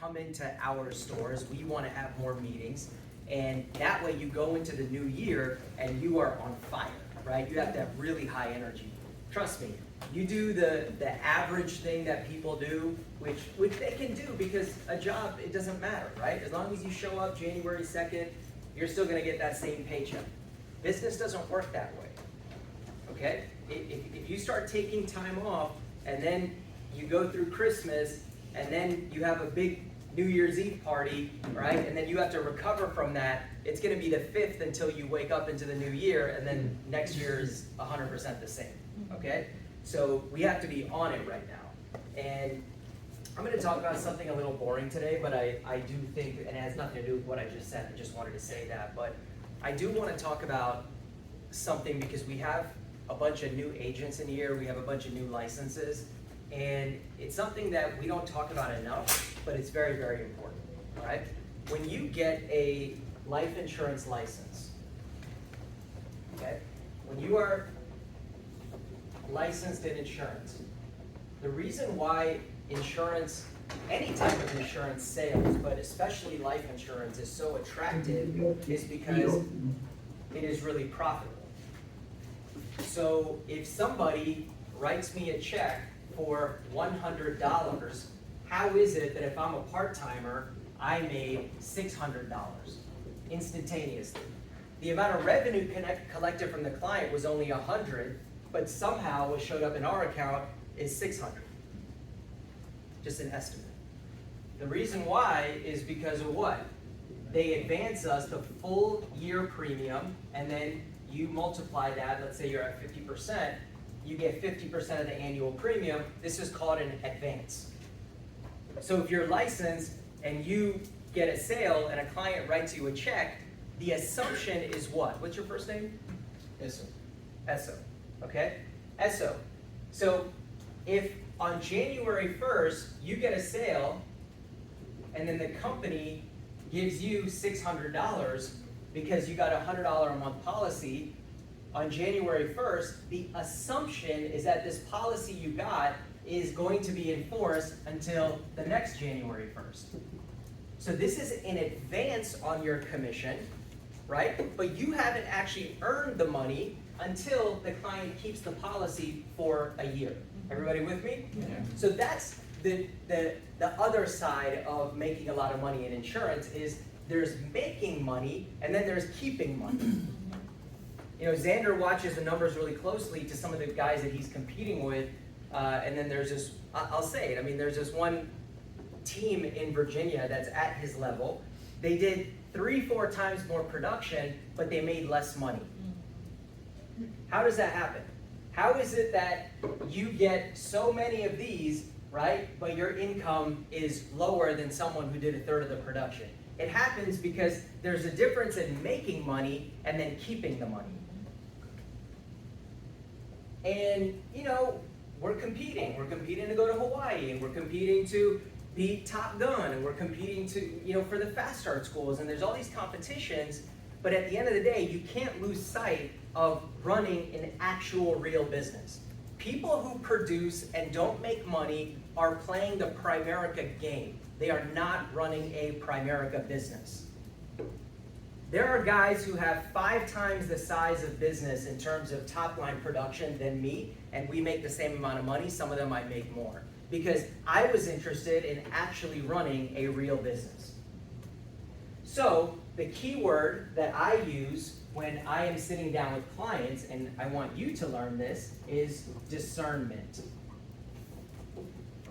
come into our stores. We want to have more meetings. And that way you go into the new year and you are on fire, right? You have to have really high energy. Trust me, you do the average thing that people do, which they can do because a job, it doesn't matter, right? As long as you show up January 2nd, you're still gonna get that same paycheck. Business doesn't work that way, okay? If you start taking time off and then you go through Christmas and then you have a big New Year's Eve party, right? And then you have to recover from that. It's gonna be the 5th until you wake up into the new year, and then next year is 100% the same, okay? So we have to be on it right now. And I'm gonna talk about something a little boring today, but I do think, and it has nothing to do with what I just said, I just wanted to say that, but I do wanna talk about something because we have a bunch of new agents in here, we have a bunch of new licenses, and it's something that we don't talk about enough, but it's very, very important, all right? When you get a life insurance license, okay? When you are licensed in insurance, the reason why insurance, any type of insurance sales, but especially life insurance is so attractive is because it is really profitable. So if somebody writes me a check for $100, how is it that if I'm a part-timer, I made $600 instantaneously? The amount of revenue collected from the client was only $100, but somehow what showed up in our account is $600. Just an estimate. The reason why is because of what? They advance us the full year premium, and then you multiply that, let's say you're at 50%, you get 50% of the annual premium. This is called an advance. So if you're licensed and you get a sale and a client writes you a check, the assumption is what? What's your first name? Eso. Eso, okay? Eso. So if on January 1st you get a sale and then the company gives you $600 because you got a $100 a month policy, on January 1st, the assumption is that this policy you got is going to be enforced until the next January 1st. So this is in advance on your commission, right? But you haven't actually earned the money until the client keeps the policy for a year. Everybody with me? Yeah. So that's the other side of making a lot of money in insurance is there's making money and then there's keeping money. You know, Xander watches the numbers really closely to some of the guys that he's competing with, and then there's this, I'll say it, I mean, there's this one team in Virginia that's at his level. They did 3-4 times more production, but they made less money. How does that happen? How is it that you get so many of these, right, but your income is lower than someone who did a third of the production? It happens because there's a difference in making money and then keeping the money. And, you know, we're competing. We're competing to go to Hawaii, and we're competing to beat Top Gun, and we're competing to, you know, for the fast start schools, and there's all these competitions, but at the end of the day, you can't lose sight of running an actual real business. People who produce and don't make money are playing the Primerica game. They are not running a Primerica business. There are guys who have 5 times the size of business in terms of top line production than me, and we make the same amount of money. Some of them might make more. Because I was interested in actually running a real business. So the key word that I use when I am sitting down with clients, and I want you to learn this, is discernment.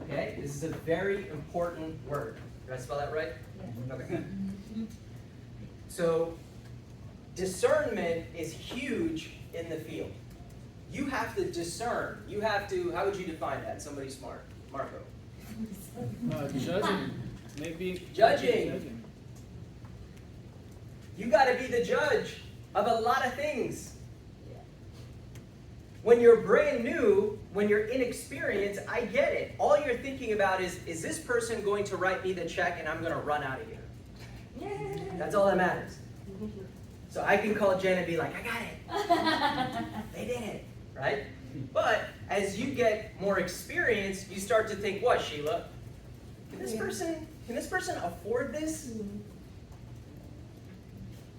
Okay? This is a very important word. Did I spell that right? Yeah. Okay. So discernment is huge in the field. You have to discern. You have to, how would you define that? Somebody smart. Marco. Judging. Maybe. Judging. You got to be the judge of a lot of things. When you're brand new, when you're inexperienced, I get it. All you're thinking about is this person going to write me the check and I'm going to run out of here? That's all that matters. So I can call Jen and be like, I got it. They did it, right? But as you get more experience, you start to think, what, Sheila? can this person afford this?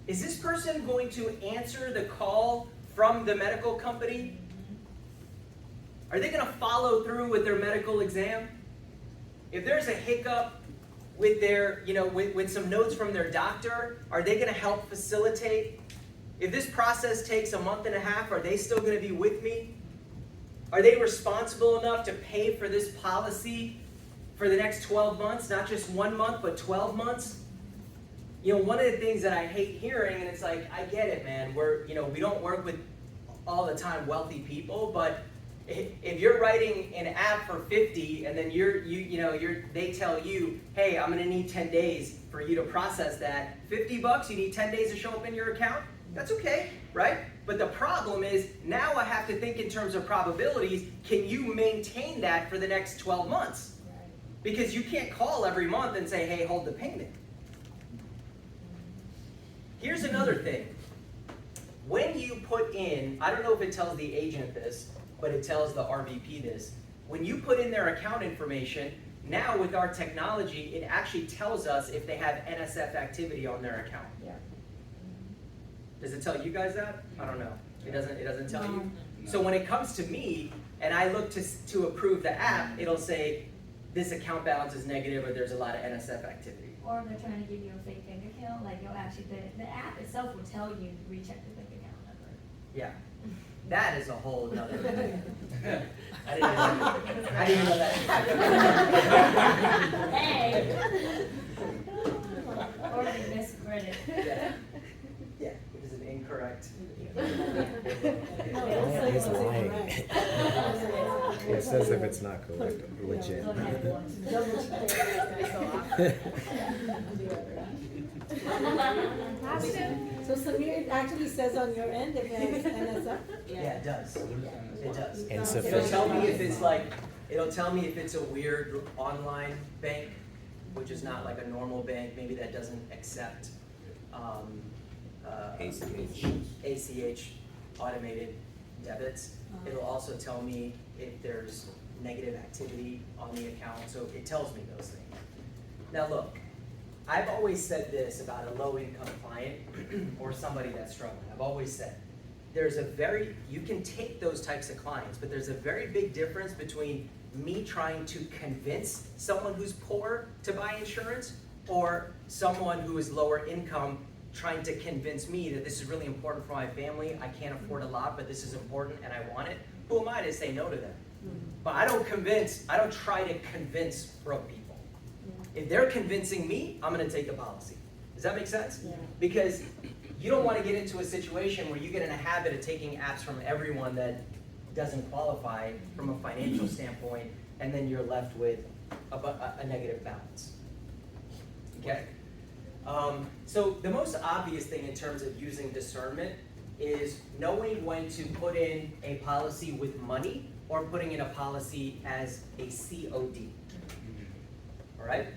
Is this person going to answer the call from the medical company? Are they going to follow through with their medical exam? If there's a hiccup with their, with some notes from their doctor, are they going to help facilitate? If this process takes a month and a half, are they still going to be with me? Are they responsible enough to pay for this policy for the next 12 months, not just 1 month, but 12 months? One of the things that I hate hearing, and it's like, I get it, man, we don't work with all the time wealthy people, but if you're writing an app for 50 and then they tell you, hey, I'm gonna need 10 days for you to process that, $50, you need 10 days to show up in your account? That's okay, right? But the problem is, now I have to think in terms of probabilities, can you maintain that for the next 12 months? Because you can't call every month and say, hey, hold the payment. Here's another thing. When you put in, I don't know if it tells the agent this, but it tells the RVP this. When you put in their account information, now with our technology, it actually tells us if they have NSF activity on their account. Yeah. Does it tell you guys that? I don't know. It doesn't tell you? So when it comes to me, and I look to approve the app, it'll say, this account balance is negative or there's a lot of NSF activity. Or if they're trying to give you a fake bank account, like you'll actually, the app itself will tell you to recheck the bank account number. Yeah. That is a whole nother thing. I didn't know that. Hey! Or they misread it. Yeah, it is an incorrect. He's lying. It says if it's not correct, legit. So Samir, it actually says on your end if it has NSF? Yeah, it does. It does. Insufficient. It'll tell me if it's it'll tell me if it's a weird online bank, which is not like a normal bank, maybe that doesn't accept ACH automated debits. It'll also tell me if there's negative activity on the account, so it tells me those things. Now look, I've always said this about a low-income client or somebody that's struggling. I've always said, you can take those types of clients, but there's a very big difference between me trying to convince someone who's poor to buy insurance or someone who is lower income trying to convince me that this is really important for my family. I can't afford a lot, but this is important and I want it. Who am I to say no to them? But I don't try to convince broke people. If they're convincing me, I'm gonna take the policy. Does that make sense? Yeah. Because you don't wanna get into a situation where you get in a habit of taking apps from everyone that doesn't qualify from a financial standpoint, and then you're left with a negative balance. Okay? So the most obvious thing in terms of using discernment is knowing when to put in a policy with money or putting in a policy as a COD. All right?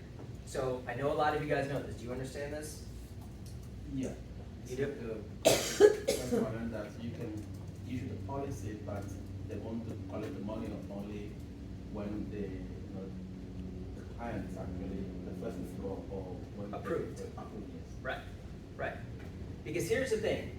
So I know a lot of you guys know this. Do you understand this? Yeah. You do? Important that you can issue the policy, but they want to collect the money only when the client is actually the first floor or when Approved. Approved, yes. Right, right. Because here's the thing.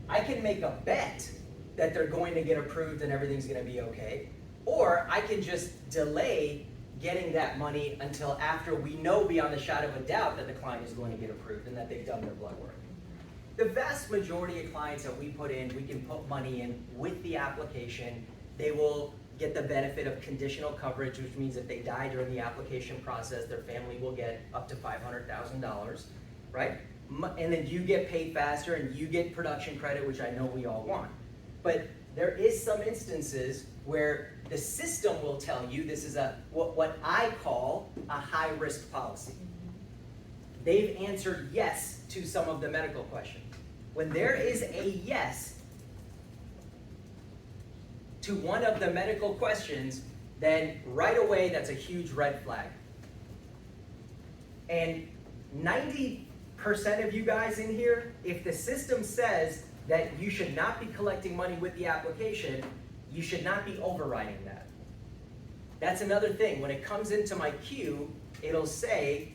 I can make a bet that they're going to get approved and everything's going to be okay. Or I can just delay getting that money until after we know beyond the shadow of a doubt that the client is going to get approved and that they've done their blood work. The vast majority of clients that we put in, we can put money in with the application. They will get the benefit of conditional coverage, which means if they die during the application process, their family will get up to $500,000, right? And then you get paid faster and you get production credit, which I know we all want. But there is some instances where the system will tell you this is what I call a high-risk policy. They've answered yes to some of the medical questions. When there is a yes to one of the medical questions, then right away that's a huge red flag. And 90% of you guys in here, if the system says that you should not be collecting money with the application, you should not be overriding that. That's another thing. When it comes into my queue, it'll say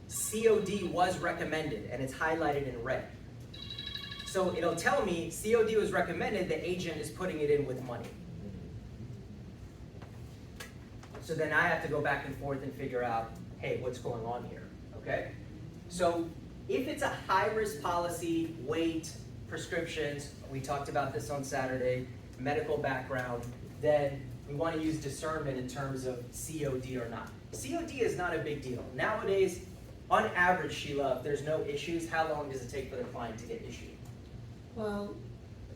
COD was recommended, and it's highlighted in red. So it'll tell me COD was recommended, the agent is putting it in with money. So then I have to go back and forth and figure out, hey, what's going on here, okay? So if it's a high-risk policy, weight, prescriptions, we talked about this on Saturday, medical background, then we want to use discernment in terms of COD or not. COD is not a big deal. Nowadays, on average, Sheila, if there's no issues, how long does it take for the client to get issued? Well,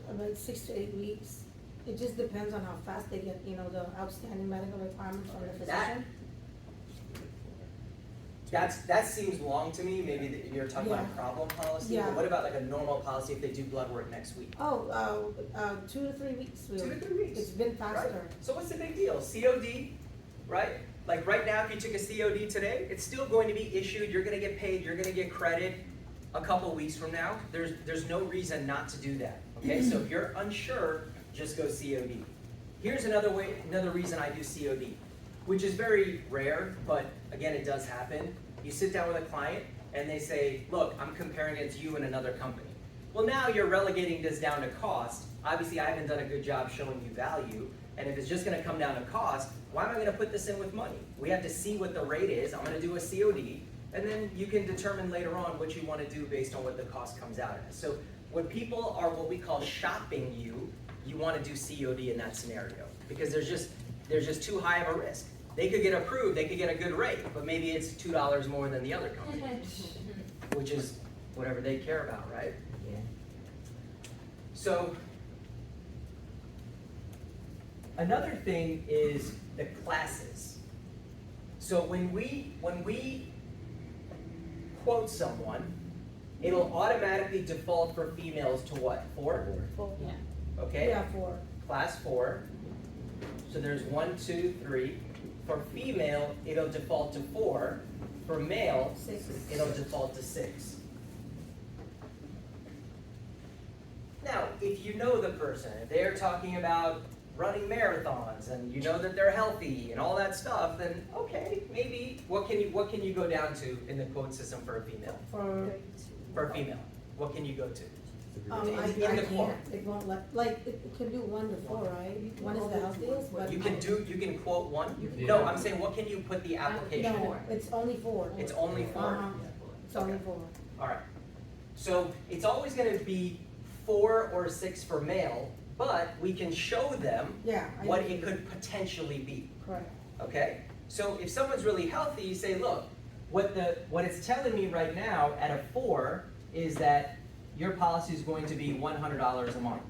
about 6 to 8 weeks. It just depends on how fast they get, you know, the outstanding medical requirements from the That- physician. That seems long to me, maybe you're talking about a Yeah. problem policy, Yeah. but what about like a normal policy if they do blood work next week? Oh, 2 to 3 weeks, 2 really. to 3 weeks. It's been Right? faster. So what's the big deal? COD, right? Like right now, if you took a COD today, it's still going to be issued, you're gonna get paid, you're gonna get credit a couple weeks from now. There's no reason not to do that, okay? So if you're unsure, just go COD. Here's another reason I do COD, which is very rare, but again, it does happen. You sit down with a client and they say, look, I'm comparing it to you and another company. Well, now you're relegating this down to cost. Obviously, I haven't done a good job showing you value. And if it's just gonna come down to cost, why am I gonna put this in with money? We have to see what the rate is. I'm gonna do a COD, and then you can determine later on what you wanna do based on what the cost comes out as. So when people are what we call shopping you wanna do COD in that scenario. Because there's just too high of a risk. They could get approved, they could get a good rate, but maybe it's $2 more than the other company, which is whatever they care about, right? Yeah. So, another thing is the classes. So when we quote someone, it'll automatically default for females to what? 4? Yeah. Okay? Yeah, 4. Class 4. So there's 1, 2, 3. For female, it'll default to 4. For male, 6. it'll default to 6. Now, if you know the person, if they're talking about running marathons and you know that they're healthy and all that stuff, then okay, maybe what can you go down to in the quote system for a female? For a female, what can you go to? I In the quote. can't, it won't let, it can do 1 to 4, right? 1 is the healthiest, but. You can quote 1? Yeah. No, I'm saying what can you put the application in? No, it's only 4. It's only 4? Uh-huh. It's only 4. All right. So it's always going to be 4 or 6 for male, but we can show them Yeah. what it could potentially be. Correct. Okay? So if someone's really healthy, you say, look, what it's telling me right now at a 4 is that your policy is going to be $100 a month.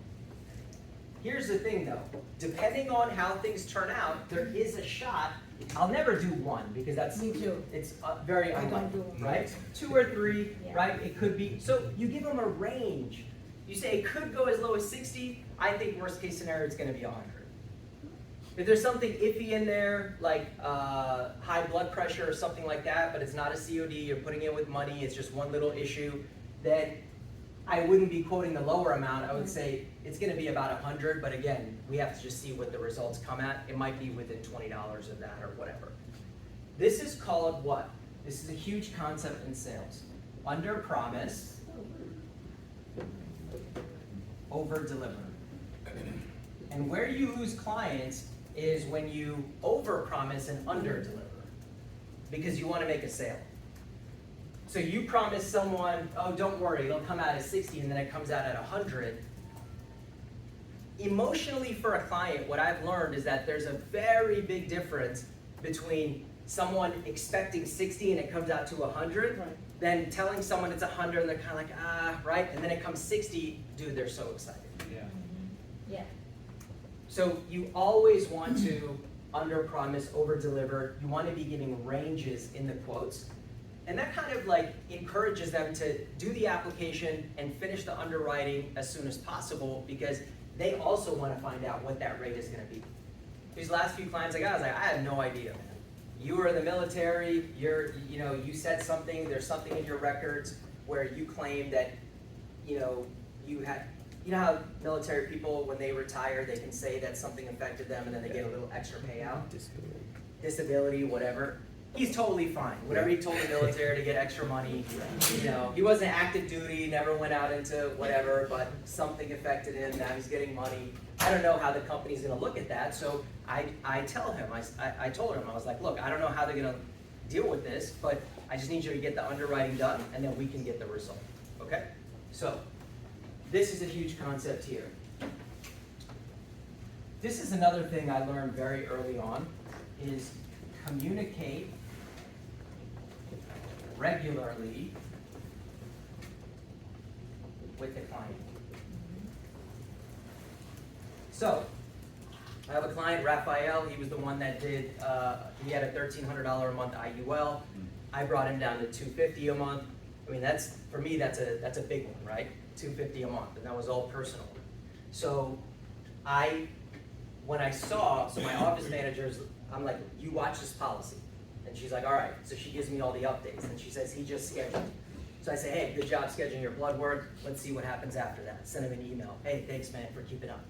Here's the thing though, depending on how things turn out, there is a shot. I'll never do 1 because that's Me too. it's very I don't unlikely, do 1. right? 2 or 3, Yeah. right? It could be, so you give them a range. You say it could go as low as 60, I think worst case scenario it's gonna be 100. If there's something iffy in there, like high blood pressure or something like that, but it's not a COD, you're putting it with money, it's just one little issue, then I wouldn't be quoting the lower amount, I would say it's gonna be about 100, but again, we have to just see what the results come at. It might be within $20 of that or whatever. This is called what? This is a huge concept in sales. Under promise, over deliver. And where you lose clients is when you over promise and under deliver. Because you wanna make a sale. So you promise someone, oh, don't worry, it'll come out at 60 and then it comes out at 100. Emotionally for a client, what I've learned is that there's a very big difference between someone expecting 60 and it comes out to 100, Right. than telling someone it's 100 and they're kind of like, ah, right? And then it comes 60, dude, they're so excited. Yeah. So you always want to under promise, over deliver. You want to be giving ranges in the quotes. And that kind of like encourages them to do the application and finish the underwriting as soon as possible because they also want to find out what that rate is going to be. These last few clients I got, I was like, I have no idea, man. You were in the military, you said something, there's something in your records where you claim that, you had, how military people, when they retire, they can say that something affected them and then they get a little extra payout? Disability, whatever. he's totally fine. Whatever he told the military to get extra money, you know, he wasn't active duty, never went out into whatever, but something affected him, now he's getting money. I don't know how the company's gonna look at that, so I tell him, I told him, I was like, look, I don't know how they're gonna deal with this, but I just need you to get the underwriting done, and then we can get the result, okay? So, this is a huge concept here. This is another thing I learned very early on, is communicate regularly with the client. So, I have a client, Raphael, he was the one that did, he had a $1,300 a month IUL. I brought him down to $250 a month. I mean, that's, for me, that's a big one, right? $250 a month, and that was all personal. So, when I saw, so my office managers, I'm like, you watch this policy. And she's like, all right. So she gives me all the updates, and she says, he just scheduled. So I say, hey, good job scheduling your blood work. Let's see what happens after that. Send him an email. Hey, thanks, man, for keeping up.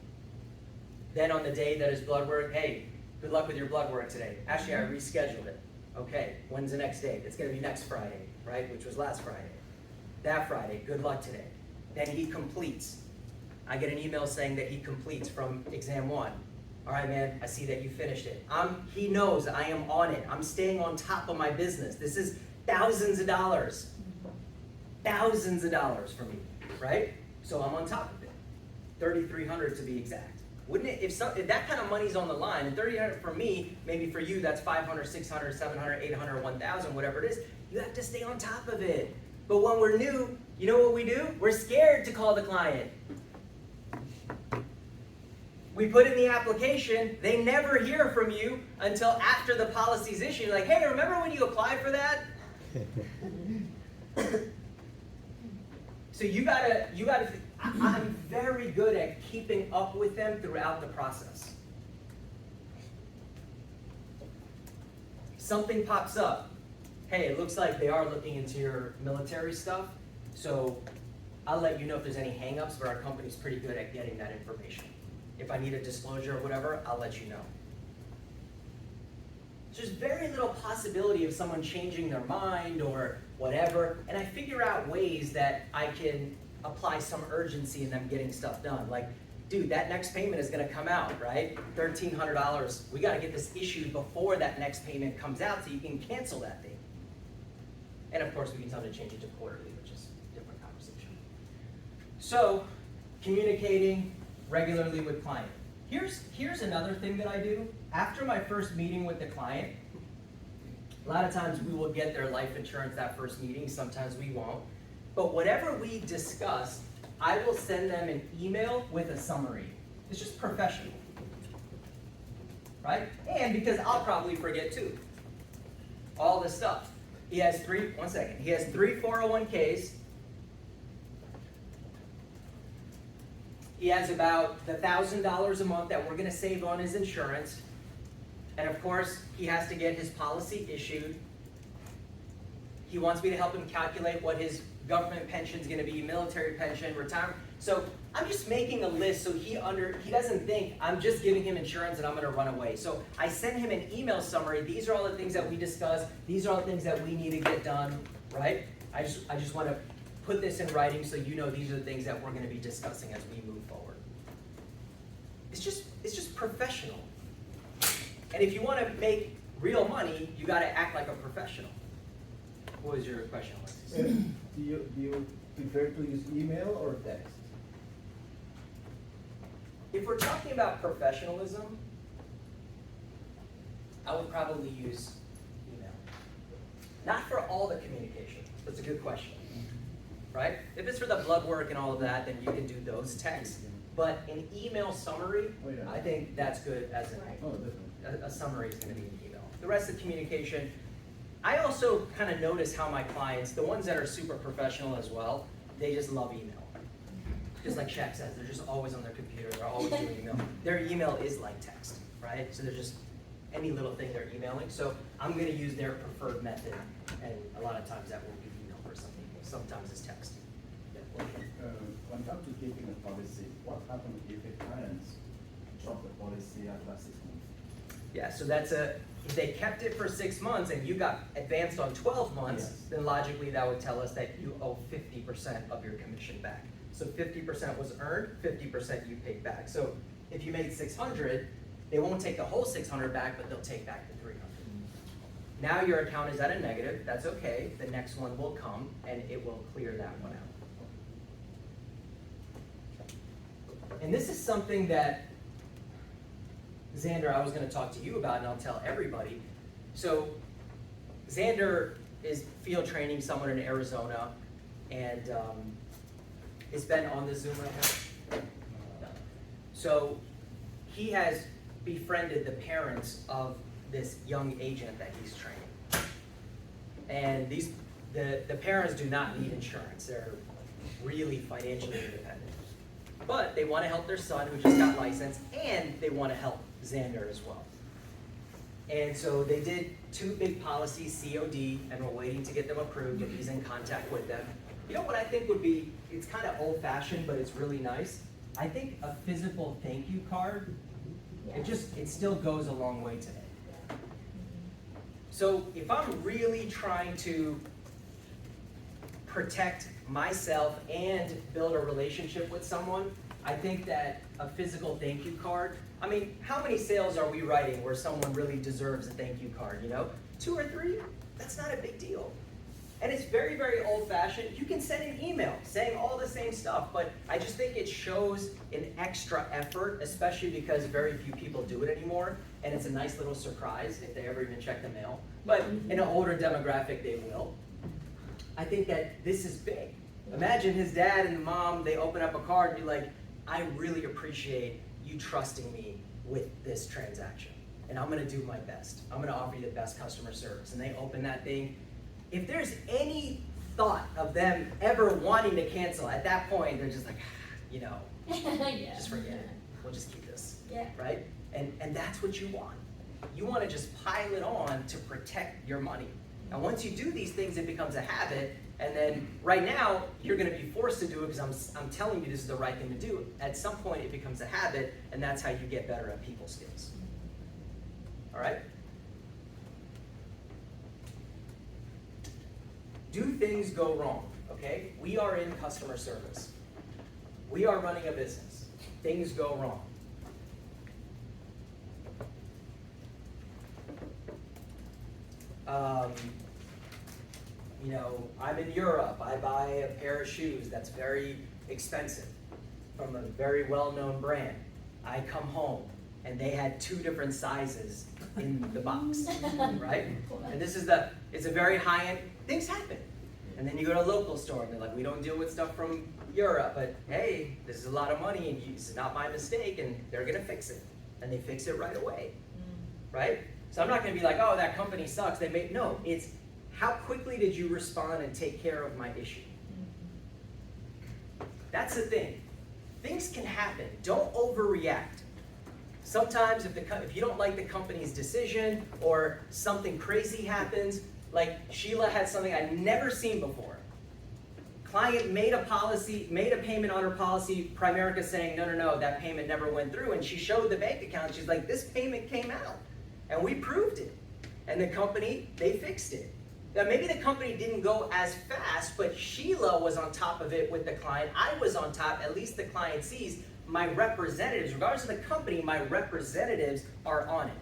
Then on the day that his blood work, hey, good luck with your blood work today. Actually, I rescheduled it. Okay, when's the next day? It's gonna be next Friday, right? Which was last Friday. That Friday, good luck today. Then he completes. I get an email saying that he completes from exam 1. All right, man, I see that you finished it. He knows I am on it. I'm staying on top of my business. This is thousands of dollars. Thousands of dollars for me, right? So I'm on top of it. $3,300 to be exact. Wouldn't it, if that kind of money's on the line, and $3,300 for me, maybe for you that's $500, $600, $700, $800, $1,000, whatever it is, you have to stay on top of it. But when we're new, you know what we do? We're scared to call the client. We put in the application, they never hear from you until after the policy's issued. Like, hey, remember when you applied for that? So I'm very good at keeping up with them throughout the process. Something pops up. Hey, it looks like they are looking into your military stuff, so I'll let you know if there's any hangups, but our company's pretty good at getting that information. If I need a disclosure or whatever, I'll let you know. So there's very little possibility of someone changing their mind or whatever, and I figure out ways that I can apply some urgency in them getting stuff done. Like, dude, that next payment is gonna come out, right? $1,300, we gotta get this issued before that next payment comes out so you can cancel that thing. And of course, we can tell them to change it to quarterly, which is a different conversation. So, communicating regularly with client. Here's another thing that I do. After my first meeting with the client, a lot of times we will get their life insurance that first meeting, sometimes we won't. But whatever we discuss, I will send them an email with a summary. It's just professional, right? And because I'll probably forget too. All this stuff. He has three 401ks. He has about the $1,000 a month that we're gonna save on his insurance. And of course, he has to get his policy issued. He wants me to help him calculate what his government pension is gonna be, military pension, retirement. So I'm just making a list so he doesn't think I'm just giving him insurance and I'm gonna run away. So I send him an email summary. These are all the things that we discussed. These are all the things that we need to get done, right? I just wanna put this in writing so you know these are the things that we're gonna be discussing as we move forward. It's just professional. And if you wanna make real money, you gotta act like a professional. What was your question, Alexis? Do you prefer to use email or text? If we're talking about professionalism, I would probably use email. Not for all the communication. That's a good question. Right? If it's for the blood work and all of that, then you can do those texts. But an email summary, Oh, yeah. I think that's good as Right. Oh, definitely. a summary is going to be an email. The rest of the communication, I also kind of notice how my clients, the ones that are super professional as well, they just love email. Just like Shaq says, they're just always on their computer, they're always doing email. Their email is like text, right? So they're just, any little thing they're emailing. So I'm going to use their preferred method, and a lot of times that will be email for some people. Sometimes it's text. Yeah. When it comes to keeping a policy, what happens if a client drop the policy after 6 months? Yeah, so that's if they kept it for 6 months and you got advanced on 12 months, Yes. then logically that would tell us that you owe 50% of your commission back. So 50% was earned, 50% you paid back. So if you made 600, they won't take the whole 600 back, but they'll take back the 300. Now your account is at a negative, that's okay, the next one will come and it will clear that one out. And this is something that, Xander, I was gonna talk to you about and I'll tell everybody. So Xander is field training someone in Arizona and has been on the Zoom right now. So he has befriended the parents of this young agent that he's training. And the parents do not need insurance. They're really financially independent. But they want to help their son who just got licensed, and they want to help Xander as well. And so they did 2 big policies, COD, and we're waiting to get them approved, and he's in contact with them. You know what I think would be, it's kind of old-fashioned, but it's really nice. I think a physical thank you card, it still goes a long way today. So if I'm really trying to protect myself and build a relationship with someone, I think that a physical thank you card, I mean, how many sales are we writing where someone really deserves a thank you card, you know? 2 or 3, that's not a big deal. And it's very, very old fashioned. You can send an email saying all the same stuff, but I just think it shows an extra effort, especially because very few people do it anymore. And it's a nice little surprise if they ever even check the mail. But in an older demographic, they will. I think that this is big. Imagine his dad and mom, they open up a card and be like, I really appreciate you trusting me with this transaction. And I'm gonna do my best. I'm gonna offer you the best customer service. And they open that thing. If there's any thought of them ever wanting to cancel, at that point, they're just like, you know, Yeah. just forget it. We'll just keep this, Yeah. right? And that's what you want. You want to just pile it on to protect your money. And once you do these things, it becomes a habit. And then right now, you're going to be forced to do it because I'm telling you this is the right thing to do. At some point, it becomes a habit, and that's how you get better at people skills. All right? Do things go wrong, okay? We are in customer service. We are running a business. Things go wrong. You know, I'm in Europe. I buy a pair of shoes that's very expensive from a very well-known brand. I come home and they had 2 different sizes in the box, right? And this is it's a very high-end, things happen. And then you go to a local store and they're like, we don't deal with stuff from Europe, but hey, this is a lot of money and it's not my mistake, and they're gonna fix it. And they fix it right away, right? So I'm not gonna be like, oh, that company sucks, no, it's how quickly did you respond and take care of my issue? That's the thing. Things can happen, don't overreact. Sometimes if you don't like the company's decision or something crazy happens, like Sheila had something I'd never seen before. Client made a payment on her policy, Primerica saying, no, that payment never went through, and she showed the bank account, she's like, this payment came out, and we proved it. And the company, they fixed it. Now maybe the company didn't go as fast, but Sheila was on top of it with the client, I was on top, at least the client sees my representatives, regardless of the company, my representatives are on it.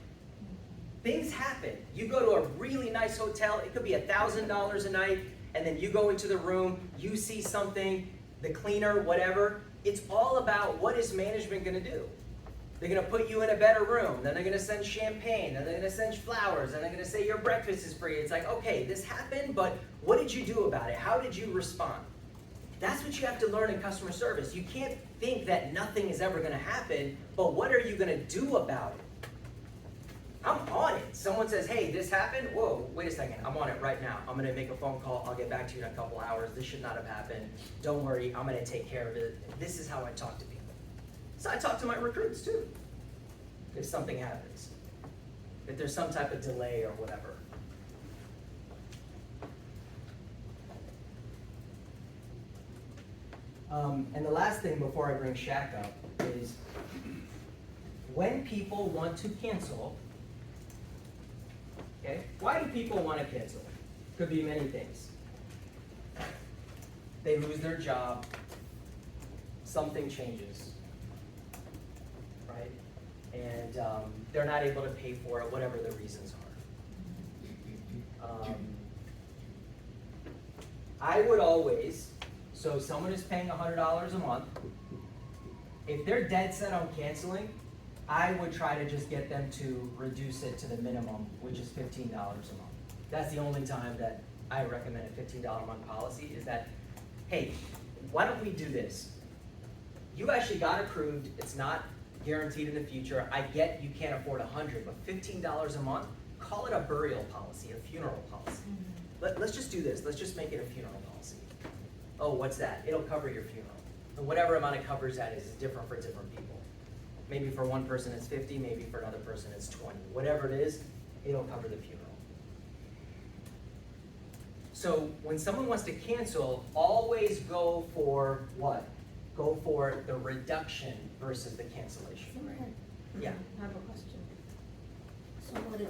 Things happen. You go to a really nice hotel, it could be $1,000 a night, and then you go into the room, you see something, the cleaner, whatever. It's all about what is management gonna do. They're gonna put you in a better room, then they're gonna send champagne, then they're gonna send flowers, then they're gonna say your breakfast is free. It's like, okay, this happened, but what did you do about it? How did you respond? That's what you have to learn in customer service. You can't think that nothing is ever gonna happen, but what are you gonna do about it? I'm on it. Someone says, hey, this happened. Whoa, wait a second. I'm on it right now. I'm gonna make a phone call. I'll get back to you in a couple hours. This should not have happened. Don't worry, I'm gonna take care of it. This is how I talk to people. So I talk to my recruits too, if something happens. If there's some type of delay or whatever. And the last thing before I bring Shaq up is when people want to cancel, Okay? Why do people wanna cancel? Could be many things. They lose their job, something changes, right? And they're not able to pay for it, whatever the reasons are. I would always, so someone is paying $100 a month, if they're dead set on canceling, I would try to just get them to reduce it to the minimum, which is $15 a month. That's the only time that I recommend a $15 a month policy, is that, hey, why don't we do this? You actually got approved, it's not guaranteed in the future. I get you can't afford $100, but $15 a month, call it a burial policy, a funeral policy. Let's just do this, let's just make it a funeral policy. Oh, what's that? It'll cover your funeral. And whatever amount it covers that is different for different people. Maybe for one person it's 50, maybe for another person it's 20. Whatever it is, it'll cover the funeral. So when someone wants to cancel, always go for what? Go for the reduction versus the cancellation. Yeah. I have a question. So what if,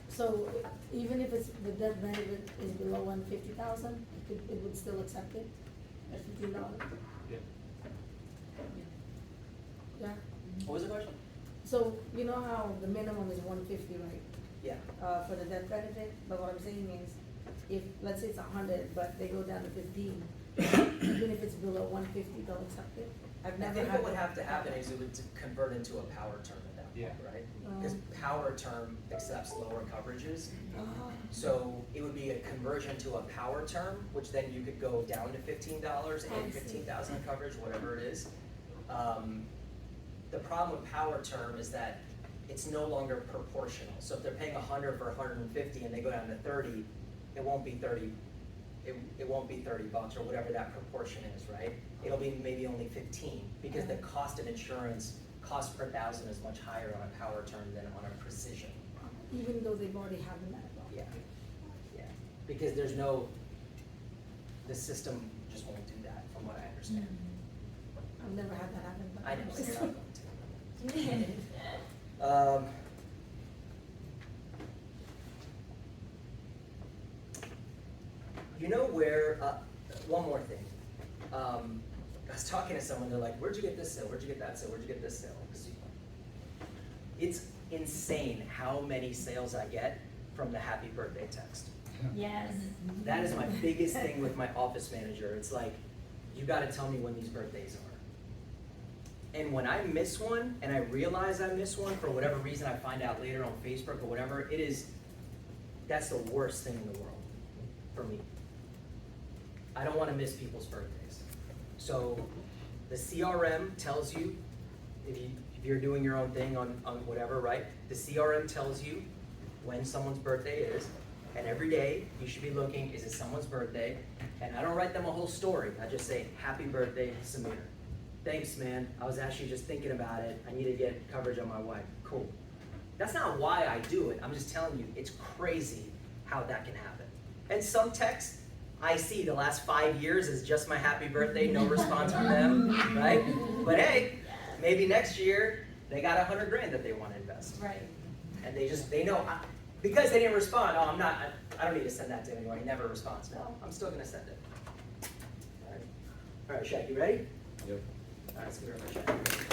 so even if it's, the death benefit is below 150,000, it would still accept it at $15? Yeah. Yeah, What was the question? so you know how the minimum is 150, right? Yeah. For the death benefit, but what I'm saying is, if, let's say it's 100, but they go down to 15, even if it's below 150, they'll accept it? I've I never think had. what would have to happen is it would convert into a power term at that point, Yeah. right? Oh. Because power term accepts lower coverages. Oh. So it would be a conversion to a power term, which then you could go down to $15 I and see. 15,000 coverage, whatever it is. The problem with power term is that it's no longer proportional. So if they're paying 100 for 150 and they go down to 30, it won't be 30. It won't be $30 or whatever that proportion is, right? It'll be maybe only 15 because the cost of insurance, cost per thousand is much higher on a power term than on a precision. Even though they've already had the medical? Yeah, yeah, because there's no, the system just won't do that, from what I understand. I've never had that happen, but. I know, so you're not going to. You know where, one more thing. I was talking to someone, they're like, where'd you get this sale? Where'd you get that sale? Where'd you get this sale? 'Cause it's insane how many sales I get from the happy birthday text. Yes. That is my biggest thing with my office manager. It's like, you gotta tell me when these birthdays are. And when I miss one, and I realize I miss one, for whatever reason I find out later on Facebook or whatever, that's the worst thing in the world for me. I don't wanna miss people's birthdays. So the CRM tells you, if you're doing your own thing on whatever, right? The CRM tells you when someone's birthday is, and every day you should be looking, is it someone's birthday? And I don't write them a whole story, I just say, happy birthday, Samir. Thanks, man, I was actually just thinking about it, I need to get coverage on my wife, cool. That's not why I do it, I'm just telling you, it's crazy how that can happen. And some texts, I see the last 5 years is just my happy birthday, no response from them, right? But hey, maybe next year, they got $100 grand that they wanna invest. Right. And they know, because they didn't respond, oh, I don't need to send that to him anymore, he never responds. No, I'm still gonna send it. All right, Shaq, you ready? Yep. All right, let's get rid of Shaq.